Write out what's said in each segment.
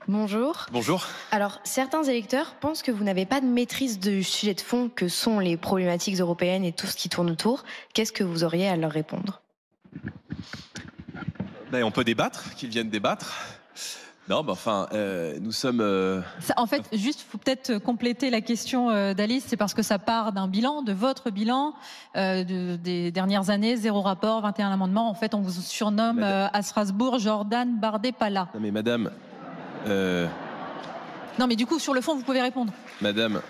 Bonjour. Bonjour. Alors, certains électeurs pensent que vous n'avez pas de maîtrise du sujet de fond que sont les problématiques européennes et tout ce qui tourne autour. Qu'est-ce que vous auriez à leur répondre? Ben, on peut débattre, qu'ils viennent débattre. Non, mais enfin, nous sommes. En fait, juste, faut peut-être compléter la question d'Alice, c'est parce que ça part d'un bilan, de votre bilan des dernières années, 0 rapport, 21 amendements. En fait, on vous surnomme à Strasbourg Jordan Bardella. Non, mais madame. Non, mais du coup, sur le fond, vous pouvez répondre. Madame.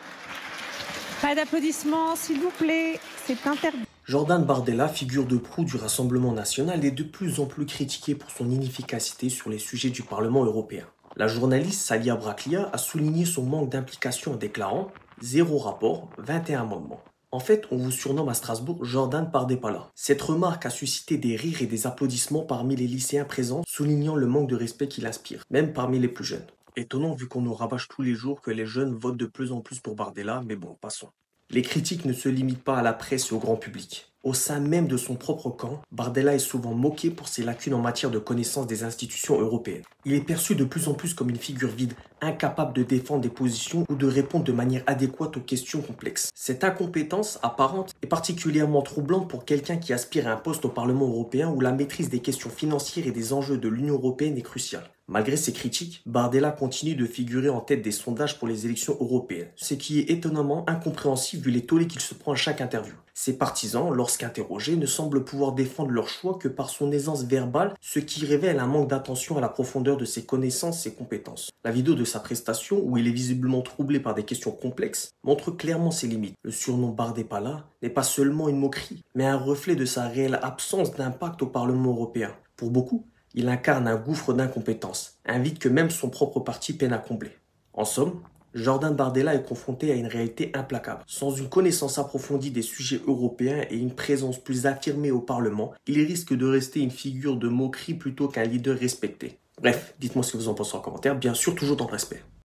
Pas d'applaudissements, s'il vous plaît, c'est interdit. Jordan Bardella, figure de proue du Rassemblement national, est de plus en plus critiqué pour son inefficacité sur les sujets du Parlement européen. La journaliste Salia Braclia a souligné son manque d'implication en déclarant « 0 rapport, 21 amendements ». En fait, on vous surnomme à Strasbourg Jordan Bardella. Cette remarque a suscité des rires et des applaudissements parmi les lycéens présents, soulignant le manque de respect qu'il inspire, même parmi les plus jeunes. Étonnant vu qu'on nous rabâche tous les jours que les jeunes votent de plus en plus pour Bardella, mais bon, passons. Les critiques ne se limitent pas à la presse et au grand public. Au sein même de son propre camp, Bardella est souvent moqué pour ses lacunes en matière de connaissance des institutions européennes. Il est perçu de plus en plus comme une figure vide, incapable de défendre des positions ou de répondre de manière adéquate aux questions complexes. Cette incompétence apparente est particulièrement troublante pour quelqu'un qui aspire à un poste au Parlement européen où la maîtrise des questions financières et des enjeux de l'Union européenne est cruciale. Malgré ces critiques, Bardella continue de figurer en tête des sondages pour les élections européennes, ce qui est étonnamment incompréhensible vu les tollés qu'il se prend à chaque interview. Ses partisans, lorsqu'interrogés, ne semblent pouvoir défendre leur choix que par son aisance verbale, ce qui révèle un manque d'attention à la profondeur de ses connaissances et compétences. La vidéo de sa prestation, où il est visiblement troublé par des questions complexes, montre clairement ses limites. Le surnom Bardella n'est pas seulement une moquerie, mais un reflet de sa réelle absence d'impact au Parlement européen. Pour beaucoup, il incarne un gouffre d'incompétence, un vide que même son propre parti peine à combler. En somme, Jordan Bardella est confronté à une réalité implacable. Sans une connaissance approfondie des sujets européens et une présence plus affirmée au Parlement, il risque de rester une figure de moquerie plutôt qu'un leader respecté. Bref, dites-moi ce que vous en pensez en commentaire, bien sûr toujours dans le respect.